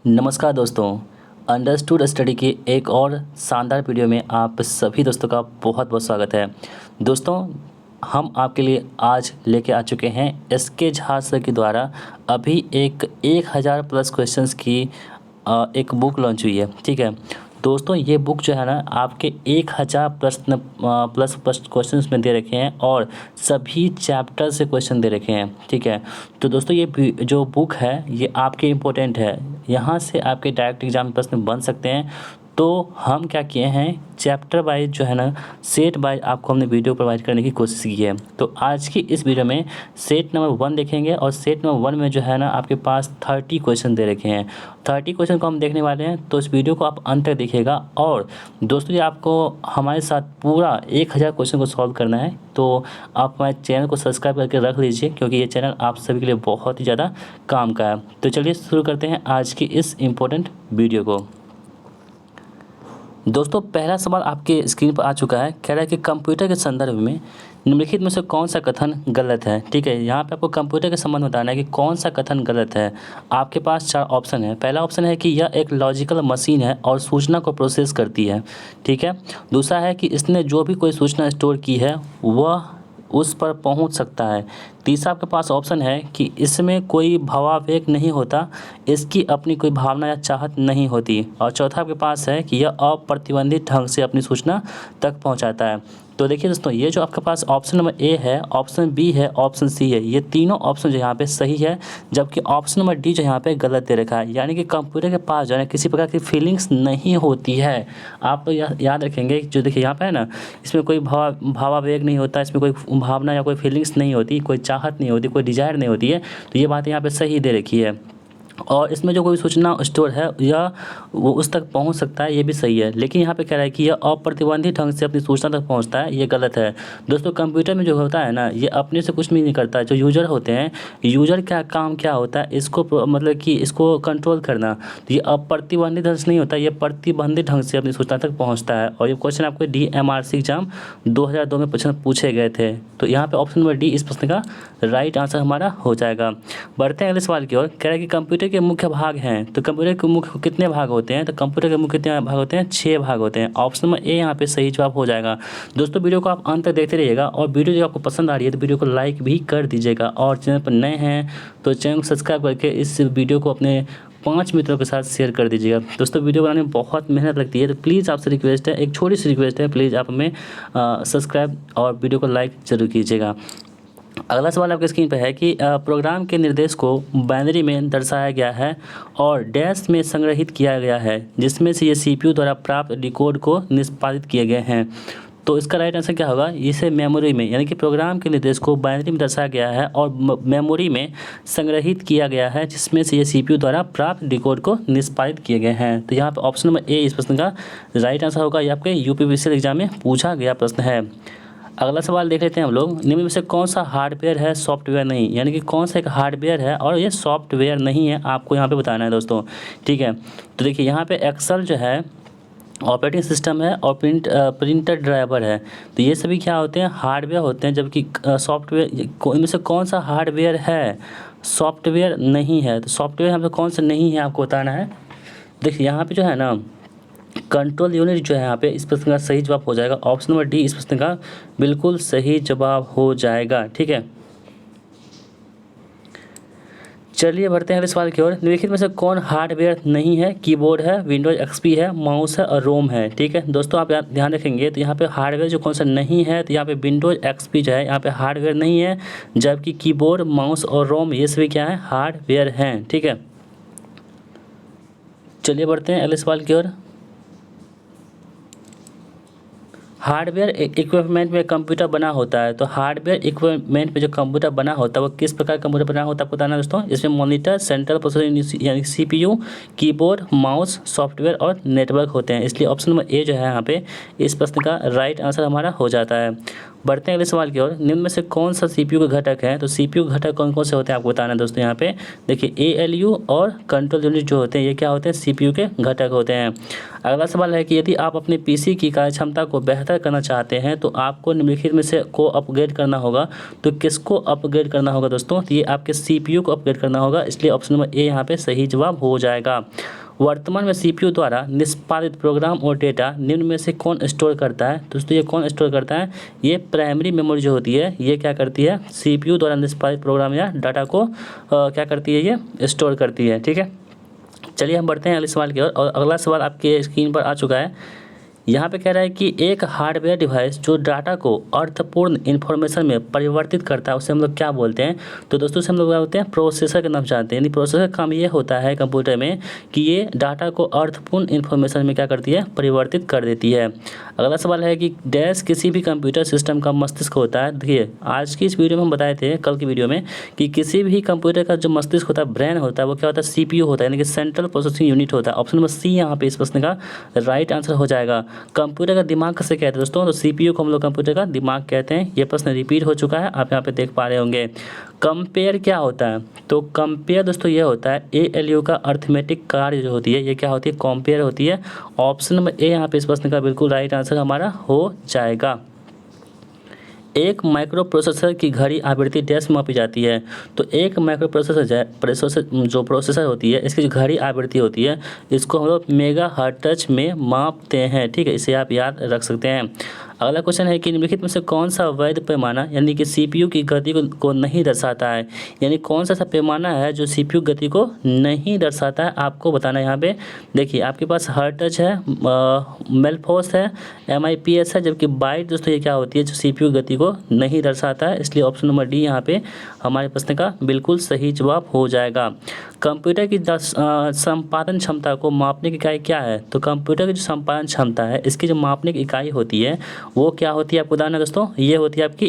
नमस्कार दोस्तों, understood study के एक और शानदार वीडियो में आप सभी दोस्तों का बहुत बहुत स्वागत है। दोस्तों, हम आपके लिए आज लेके आ चुके हैं एसके झा सर के द्वारा अभी एक 1000 प्लस क्वेश्चंस की एक बुक लॉन्च हुई है। ठीक है दोस्तों, ये बुक जो है ना आपके 1000 प्रश्न प्लस क्वेश्चंस में दे रखे हैं और सभी चैप्टर से क्वेश्चन दे रखे हैं। ठीक है, तो दोस्तों ये जो बुक है ये आपके इम्पोर्टेंट है, यहाँ से आपके डायरेक्ट एग्जाम प्रश्न बन सकते हैं। तो हम क्या किए हैं, चैप्टर वाइज जो है ना सेट वाइज आपको हमने वीडियो प्रोवाइड करने की कोशिश की है। तो आज की इस वीडियो में सेट नंबर 1 देखेंगे और सेट नंबर 1 में जो है ना आपके पास 30 क्वेश्चन दे रखे हैं। 30 क्वेश्चन को हम देखने वाले हैं, तो इस वीडियो को आप अंत तक देखिएगा। और दोस्तों ये आपको हमारे साथ पूरा 1000 क्वेश्चन को सॉल्व करना है, तो आप हमारे चैनल को सब्सक्राइब करके रख लीजिए, क्योंकि ये चैनल आप सभी के लिए बहुत ही ज़्यादा काम का है। तो चलिए शुरू करते हैं आज की इस इम्पोर्टेंट वीडियो को। दोस्तों पहला सवाल आपके स्क्रीन पर आ चुका है, कह रहा है कि कंप्यूटर के संदर्भ में निम्नलिखित में से कौन सा कथन गलत है। ठीक है, यहाँ पे आपको कंप्यूटर के संबंध में बताना है कि कौन सा कथन गलत है। आपके पास 4 ऑप्शन है। पहला ऑप्शन है कि यह एक लॉजिकल मशीन है और सूचना को प्रोसेस करती है। ठीक है, दूसरा है कि इसने जो भी कोई सूचना स्टोर की है वह उस पर पहुंच सकता है। तीसरा आपके पास ऑप्शन है कि इसमें कोई भावावेग नहीं होता, इसकी अपनी कोई भावना या चाहत नहीं होती। और चौथा आपके पास है कि यह अप्रतिबंधित ढंग से अपनी सूचना तक पहुंचाता है। तो देखिए दोस्तों, ये जो आपके पास ऑप्शन नंबर ए है, ऑप्शन बी है, ऑप्शन सी है, ये तीनों ऑप्शन जो यहाँ पे सही है, जबकि ऑप्शन नंबर डी जो यहाँ पे गलत दे रखा है। यानी कि कंप्यूटर के पास जो है किसी प्रकार की फीलिंग्स नहीं होती है। आप तो याद रखेंगे, जो देखिए यहाँ पे है ना, इसमें कोई भावावेग नहीं होता, इसमें कोई भावना या कोई फीलिंग्स नहीं होती, कोई चाहत नहीं होती, कोई डिजायर नहीं होती है। तो ये बात यहाँ पे सही दे रखी है। और इसमें जो कोई सूचना स्टोर है या वो उस तक पहुंच सकता है, ये भी सही है। लेकिन यहाँ पे कह रहा है कि यह अप्रतिबंधित ढंग से अपनी सूचना तक पहुंचता है, ये गलत है। दोस्तों कंप्यूटर में जो होता है ना, ये अपने से कुछ भी नहीं करता है। जो यूजर होते हैं, यूजर का काम क्या होता है, इसको मतलब कि इसको कंट्रोल करना। तो ये अप्रतिबंधित ढंग से नहीं होता, ये प्रतिबंधित ढंग से अपनी सूचना तक पहुँचता है। और ये क्वेश्चन आपको DMRC एग्जाम 2002 में प्रश्न पूछे गए थे। तो यहाँ पे ऑप्शन नंबर डी इस प्रश्न का राइट आंसर हमारा हो जाएगा। बढ़ते हैं अगले सवाल की ओर। कह रहा है कि कंप्यूटर के मुख्य भाग हैं, तो कंप्यूटर के मुख्य कितने भाग होते हैं। तो कंप्यूटर के मुख्य कितने भाग होते हैं, 6 भाग होते हैं। ऑप्शन नंबर ए यहाँ पे सही जवाब हो जाएगा। दोस्तों वीडियो को आप अंत तक देखते रहिएगा, और वीडियो जो आपको पसंद आ रही है तो वीडियो को लाइक भी कर दीजिएगा। और चैनल पर नए हैं तो चैनल को सब्सक्राइब करके इस वीडियो को अपने 5 मित्रों के साथ शेयर कर दीजिएगा। दोस्तों वीडियो बनाने में बहुत मेहनत लगती है, तो प्लीज़ आपसे रिक्वेस्ट है, एक छोटी सी रिक्वेस्ट है, प्लीज़ आप हमें सब्सक्राइब और वीडियो को लाइक जरूर कीजिएगा। अगला सवाल आपके स्क्रीन पर है कि प्रोग्राम के निर्देश को बाइनरी में दर्शाया गया है और डैश में संग्रहित किया गया है, जिसमें से ये CPU द्वारा प्राप्त डिकोड को निष्पादित किए गए हैं। तो इसका राइट आंसर क्या होगा, इसे मेमोरी में, यानी कि प्रोग्राम के निर्देश को बाइनरी में दर्शाया गया है और मेमोरी में संग्रहित किया गया है, जिसमें से ये CPU द्वारा प्राप्त डिकोड को निष्पादित किए गए हैं। तो यहाँ पर ऑप्शन नंबर ए इस प्रश्न का राइट आंसर होगा। ये आपके UPPCL एग्जाम में पूछा गया प्रश्न है। अगला सवाल देख लेते हैं हम लोग। निम्न में से कौन सा हार्डवेयर है, सॉफ्टवेयर नहीं, यानी कि कौन सा एक हार्डवेयर है और ये सॉफ्टवेयर नहीं है, आपको यहाँ पे बताना है दोस्तों। ठीक है, तो देखिए यहाँ पे एक्सेल जो है ऑपरेटिंग सिस्टम है और प्रिंटर ड्राइवर है। तो ये सभी क्या होते हैं, हार्डवेयर होते हैं, जबकि सॉफ्टवेयर इनमें से कौन सा हार्डवेयर है, सॉफ्टवेयर नहीं है। तो सॉफ्टवेयर यहाँ पे कौन सा नहीं है आपको बताना है। देखिए यहाँ पे जो है ना कंट्रोल यूनिट जो है यहाँ पे इस प्रश्न का सही जवाब हो जाएगा। ऑप्शन नंबर डी इस प्रश्न का बिल्कुल सही जवाब हो जाएगा। ठीक है, चलिए बढ़ते हैं अगले सवाल की ओर। निम्नलिखित में से कौन हार्डवेयर नहीं है। कीबोर्ड है, विंडोज XP है, माउस है और रोम है। ठीक है दोस्तों, आप ध्यान रखेंगे तो यहाँ पे हार्डवेयर जो कौन सा नहीं है, तो यहाँ पे विंडोज XP जो है यहाँ पे हार्डवेयर नहीं है, जबकि कीबोर्ड, माउस और रोम ये सभी क्या है, हार्डवेयर हैं। ठीक है, चलिए बढ़ते हैं अगले सवाल की ओर। हार्डवेयर इक्विपमेंट में कंप्यूटर बना होता है, तो हार्डवेयर इक्विपमेंट में जो कंप्यूटर बना होता है वो किस प्रकार का कंप्यूटर बना होता है आपको बताना है दोस्तों। इसमें मॉनिटर, सेंट्रल प्रोसेसर यानी CPU, कीबोर्ड, माउस, सॉफ्टवेयर और नेटवर्क होते हैं। इसलिए ऑप्शन नंबर ए जो है यहाँ पे इस प्रश्न का राइट आंसर हमारा हो जाता है। बढ़ते हैं अगले सवाल की ओर। निम्न में से कौन सा सीपीयू का घटक है? तो सीपीयू के घटक कौन कौन से होते हैं आपको बताना है दोस्तों। यहाँ पे देखिए एएलयू और कंट्रोल यूनिट जो होते हैं ये क्या होते हैं? सीपीयू के घटक होते हैं। अगला सवाल है कि यदि आप अपने पीसी की कार्यक्षमता को बेहतर करना चाहते हैं तो आपको निम्नलिखित में से को अपग्रेड करना होगा। तो किसको अपग्रेड करना होगा दोस्तों? तो ये आपके सीपीयू को अपग्रेड करना होगा, इसलिए ऑप्शन नंबर ए यहाँ पे सही जवाब हो जाएगा। वर्तमान में सीपीयू द्वारा निष्पादित प्रोग्राम और डेटा निम्न में से कौन स्टोर करता है? दोस्तों ये कौन स्टोर करता है? ये प्राइमरी मेमोरी जो होती है ये क्या करती है? सीपीयू द्वारा निष्पादित प्रोग्राम या डाटा को क्या करती है? ये स्टोर करती है। ठीक है, चलिए हम बढ़ते हैं अगले सवाल की ओर। और अगला सवाल आपके स्क्रीन पर आ चुका है। यहाँ पे कह रहा है कि एक हार्डवेयर डिवाइस जो डाटा को अर्थपूर्ण इन्फॉर्मेशन में परिवर्तित करता है उसे हम लोग क्या बोलते हैं? तो दोस्तों उसे हम लोग क्या बोलते हैं? प्रोसेसर के नाम जानते हैं। यानी प्रोसेसर का काम ये होता है कंप्यूटर में कि ये डाटा को अर्थपूर्ण इन्फॉर्मेशन में क्या करती है? परिवर्तित कर देती है। अगला सवाल है कि डैश किसी भी कंप्यूटर सिस्टम का मस्तिष्क होता है। देखिए आज की इस वीडियो में हम बताए थे कल की वीडियो में कि किसी भी कंप्यूटर का जो मस्तिष्क होता है, ब्रेन होता है, वो क्या होता है? सीपीयू होता है, यानी कि सेंट्रल प्रोसेसिंग यूनिट होता है। ऑप्शन नंबर सी यहाँ पे इस प्रश्न का राइट आंसर हो जाएगा। कंप्यूटर का दिमाग किसे कहते हैं दोस्तों? तो सीपीयू को हम लोग कंप्यूटर का दिमाग कहते हैं। ये प्रश्न रिपीट हो चुका है, आप यहाँ पे देख पा रहे होंगे। कंपेयर क्या होता है? तो कंपेयर दोस्तों ये होता है एएलयू का अर्थमेटिक कार्य जो होती है ये क्या होती है? कंपेयर होती है। ऑप्शन नंबर ए यहाँ पे इस प्रश्न का बिल्कुल राइट आंसर हमारा हो जाएगा। एक माइक्रो प्रोसेसर की घड़ी आवृत्ति डैश में मापी जाती है। तो एक माइक्रो प्रोसेसर जो प्रोसेसर होती है इसकी जो घड़ी आवृत्ति होती है इसको हम लोग मेगा हर्ट्ज में मापते हैं। ठीक है, इसे आप याद रख सकते हैं। अगला क्वेश्चन है कि निम्नलिखित में से कौन सा वैध पैमाना यानी कि सीपीयू की गति को नहीं दर्शाता है? यानी कौन सा पैमाना है जो सीपीयू गति को नहीं दर्शाता है आपको बताना है। यहाँ पे देखिए आपके पास हर्ट्ज है, मेल्फोस है, एमआईपीएस है, जबकि बाइट दोस्तों ये क्या होती है? जो सीपीयू गति को नहीं दर्शाता है, इसलिए ऑप्शन नंबर डी यहाँ पे हमारे प्रश्न का बिल्कुल सही जवाब हो जाएगा। कंप्यूटर की संपादन क्षमता को मापने की इकाई क्या है? तो कंप्यूटर की जो संपादन क्षमता है इसकी जो मापने की इकाई होती है वो क्या होती है आपको बताना दोस्तों? ये होती है आपकी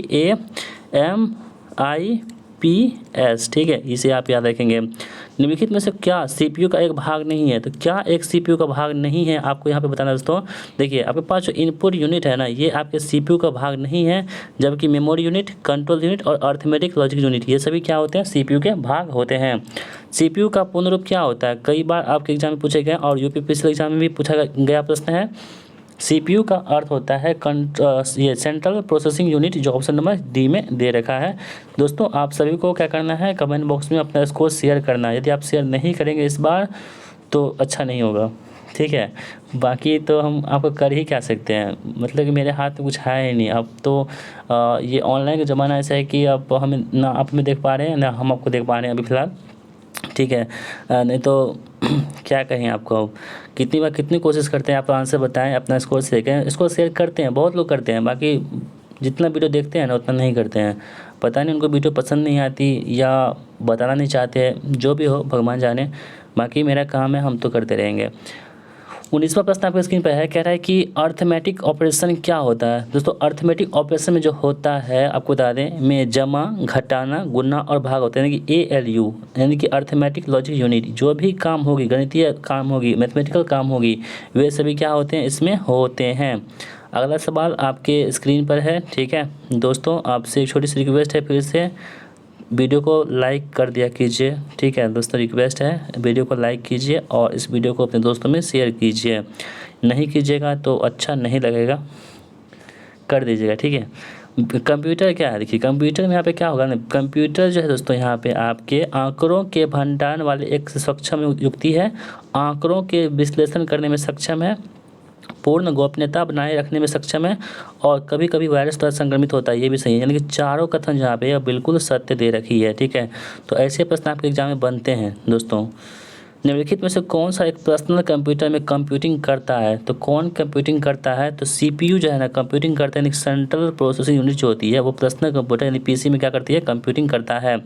AMIPS। ठीक है, इसे आप याद रखेंगे। निम्नलिखित में से क्या सीपीयू का एक भाग नहीं है? तो क्या एक सीपीयू का भाग नहीं है आपको यहाँ पे बताना दोस्तों? देखिए आपके पास जो इनपुट यूनिट है ना ये आपके सीपीयू का भाग नहीं है, जबकि मेमोरी यूनिट, कंट्रोल यूनिट और अर्थमेटिक लॉजिक यूनिट ये सभी क्या होते हैं? सीपीयू के भाग होते हैं। सीपीयू का पूर्ण रूप क्या होता है? कई बार आपके एग्जाम में पूछे गए और यूपीपीएससी एग्जाम में भी पूछा गया प्रश्न है। सीपीयू का अर्थ होता है ये सेंट्रल प्रोसेसिंग यूनिट, जो ऑप्शन नंबर डी में दे रखा है। दोस्तों आप सभी को क्या करना है? कमेंट बॉक्स में अपना स्कोर शेयर करना है। यदि आप शेयर नहीं करेंगे इस बार तो अच्छा नहीं होगा। ठीक है, बाकी तो हम आपको कर ही क्या सकते हैं, मतलब कि मेरे हाथ में कुछ है ही नहीं। अब तो ये ऑनलाइन का ज़माना ऐसा है कि अब हमें ना आप हमें देख पा रहे हैं ना हम आपको देख पा रहे हैं अभी फ़िलहाल। ठीक है, नहीं तो क्या कहें आपको? कितनी बार कितनी कोशिश करते हैं आप आंसर बताएं, अपना स्कोर शेयर करें। स्कोर शेयर करते हैं, बहुत लोग करते हैं, बाकी जितना वीडियो देखते हैं ना उतना नहीं करते हैं। पता नहीं उनको वीडियो पसंद नहीं आती या बताना नहीं चाहते, जो भी हो भगवान जाने। बाकी मेरा काम है, हम तो करते रहेंगे। 19वां प्रश्न आपके स्क्रीन पर है, कह रहा है कि अर्थमेटिक ऑपरेशन क्या होता है? दोस्तों अर्थमेटिक ऑपरेशन में जो होता है आपको बता दें में जमा, घटाना, गुना और भाग होते हैं, यानी कि ALU यानी कि अर्थमेटिक लॉजिक यूनिट। जो भी काम होगी, गणितीय काम होगी, मैथमेटिकल काम होगी, वे सभी क्या होते हैं? इसमें होते हैं। अगला सवाल आपके स्क्रीन पर है। ठीक है दोस्तों, आपसे एक छोटी सी रिक्वेस्ट है, फिर से वीडियो को लाइक कर दिया कीजिए। ठीक है दोस्तों, रिक्वेस्ट है वीडियो को लाइक कीजिए और इस वीडियो को अपने दोस्तों में शेयर कीजिए। नहीं कीजिएगा तो अच्छा नहीं लगेगा, कर दीजिएगा। ठीक है, कंप्यूटर क्या है? देखिए कंप्यूटर में यहाँ पे क्या होगा ना, कंप्यूटर जो है दोस्तों यहाँ पे आपके आंकड़ों के भंडारण वाले एक सक्षम युक्ति है, आंकड़ों के विश्लेषण करने में सक्षम है, पूर्ण गोपनीयता बनाए रखने में सक्षम है और कभी कभी वायरस द्वारा संक्रमित होता है, ये भी सही है। यानी कि चारों कथन जहाँ पे यह बिल्कुल सत्य दे रखी है। ठीक है, तो ऐसे प्रश्न आपके एग्जाम में बनते हैं दोस्तों। निम्नलिखित में से कौन सा एक पर्सनल कंप्यूटर में कंप्यूटिंग करता है? तो कौन कंप्यूटिंग करता है? तो सीपीयू जो है ना कंप्यूटिंग करता है, यानी सेंट्रल प्रोसेसिंग यूनिट जो होती है वो पर्सनल कंप्यूटर यानी पीसी में क्या करती है? कंप्यूटिंग करता है।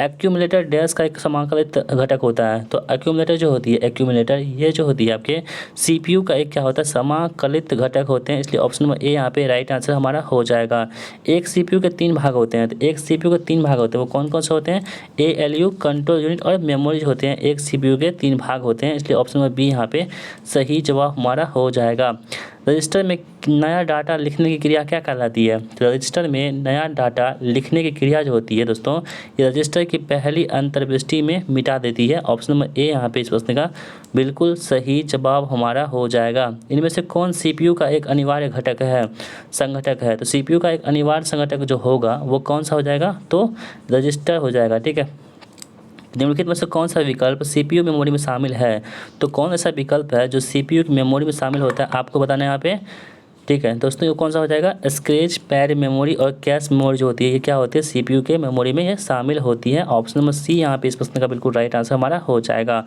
एक्यूमुलेटर डैश का एक समाकलित घटक होता है। तो एक्यूमुलेटर जो होती है, एक्यूमुलेटर ये जो होती है आपके सीपीयू का एक क्या होता है? समाकलित घटक होते हैं, इसलिए ऑप्शन नंबर ए यहाँ पे राइट आंसर हमारा हो जाएगा। एक सीपीयू के 3 भाग होते हैं, तो एक सीपीयू के 3 भाग होते हैं, वो कौन कौन से होते हैं? ALU, कंट्रोल यूनिट और मेमोरी होते हैं। एक सीपीयू के 3 भाग होते हैं, इसलिए ऑप्शन नंबर बी यहाँ पे सही जवाब हमारा हो जाएगा। रजिस्टर में नया डाटा लिखने की क्रिया क्या कहलाती है? तो रजिस्टर में नया डाटा लिखने की क्रिया जो होती है दोस्तों, ये रजिस्टर की पहली अंतर्दृष्टि में मिटा देती है। ऑप्शन नंबर ए यहाँ पे इस प्रश्न का बिल्कुल सही जवाब हमारा हो जाएगा। इनमें से कौन सीपीयू का एक अनिवार्य घटक है, संघटक है? तो सीपीयू का एक अनिवार्य संघटक जो होगा वो कौन सा हो जाएगा? तो रजिस्टर हो जाएगा, ठीक है। निम्नलिखित में से कौन सा विकल्प सीपीयू मेमोरी में शामिल है? तो कौन ऐसा विकल्प है जो सीपीयू की मेमोरी में शामिल होता है, आपको बताना है यहाँ पे, ठीक है दोस्तों। ये कौन सा हो जाएगा? स्क्रेच पैड मेमोरी और कैश मेमोरी जो होती है, ये क्या होती है? सीपीयू के मेमोरी में ये शामिल होती है। ऑप्शन नंबर सी यहाँ पे इस प्रश्न का बिल्कुल राइट आंसर हमारा हो जाएगा।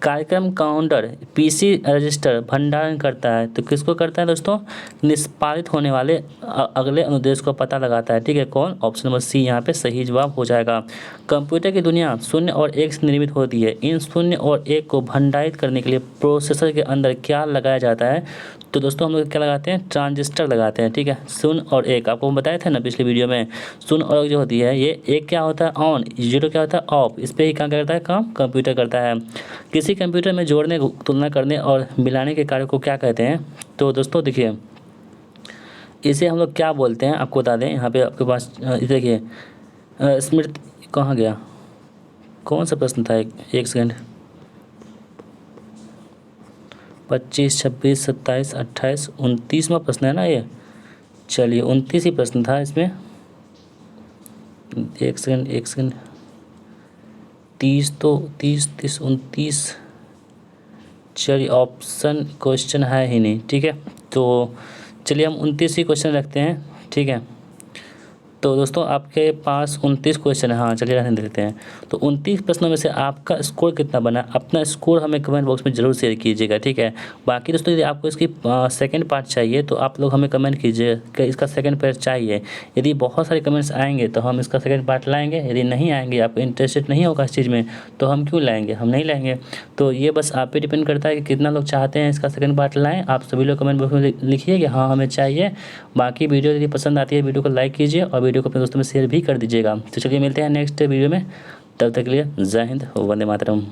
कार्यक्रम काउंटर पीसी रजिस्टर भंडारण करता है, तो किसको करता है दोस्तों? निष्पादित होने वाले अगले अनुदेश को पता लगाता है, ठीक है। कौन? ऑप्शन नंबर सी यहाँ पे सही जवाब हो जाएगा। कंप्यूटर की दुनिया शून्य और एक से निर्मित होती है। इन शून्य और एक को भंडारित करने के लिए प्रोसेसर के अंदर क्या लगाया जाता है? तो दोस्तों हम लोग क्या लगाते हैं? ट्रांजिस्टर लगाते हैं, ठीक है। शून्य और एक आपको हम बताए थे ना पिछले वीडियो में। शून्य और एक जो होती है, ये एक क्या होता है? ऑन, जीरो क्या होता है? ऑफ। इस पर ही क्या करता है काम? कंप्यूटर करता है। किसी कंप्यूटर में जोड़ने, तुलना करने और मिलाने के कार्य को क्या कहते हैं? तो दोस्तों देखिए, इसे हम लोग क्या बोलते हैं आपको बता दें। यहाँ पे आपके पास देखिए स्मृति कहाँ गया, कौन सा प्रश्न था? एक सेकेंड। 25, 26, 27, 28, 29वां प्रश्न है ना ये। चलिए 29 ही प्रश्न था इसमें। एक सेकेंड 30 तो 30, 29। चलिए ऑप्शन क्वेश्चन है ही नहीं, ठीक है। तो चलिए हम 29 ही क्वेश्चन रखते हैं, ठीक है। तो दोस्तों आपके पास 29 क्वेश्चन है, हाँ चलिए रहने देते हैं। तो 29 प्रश्नों में से आपका स्कोर कितना बना? अपना स्कोर हमें कमेंट बॉक्स में ज़रूर शेयर कीजिएगा, ठीक है। बाकी दोस्तों यदि आपको इसकी सेकंड पार्ट चाहिए तो आप लोग हमें कमेंट कीजिए कि इसका सेकंड पार्ट चाहिए। यदि बहुत सारे कमेंट्स आएंगे तो हम इसका सेकंड पार्ट लाएंगे। यदि नहीं आएंगे, आप इंटरेस्टेड नहीं होगा इस चीज़ में, तो हम क्यों लाएंगे? हम नहीं लाएंगे। तो ये बस आप पे डिपेंड करता है कि कितना लोग चाहते हैं इसका सेकंड पार्ट लाएँ। आप सभी लोग कमेंट बॉक्स में लिखिए कि हाँ हमें चाहिए। बाकी वीडियो यदि पसंद आती है वीडियो को लाइक कीजिए और वीडियो को अपने दोस्तों में शेयर भी कर दीजिएगा। तो चलिए मिलते हैं नेक्स्ट वीडियो में, तब तक के लिए जय हिंद, वंदे मातरम।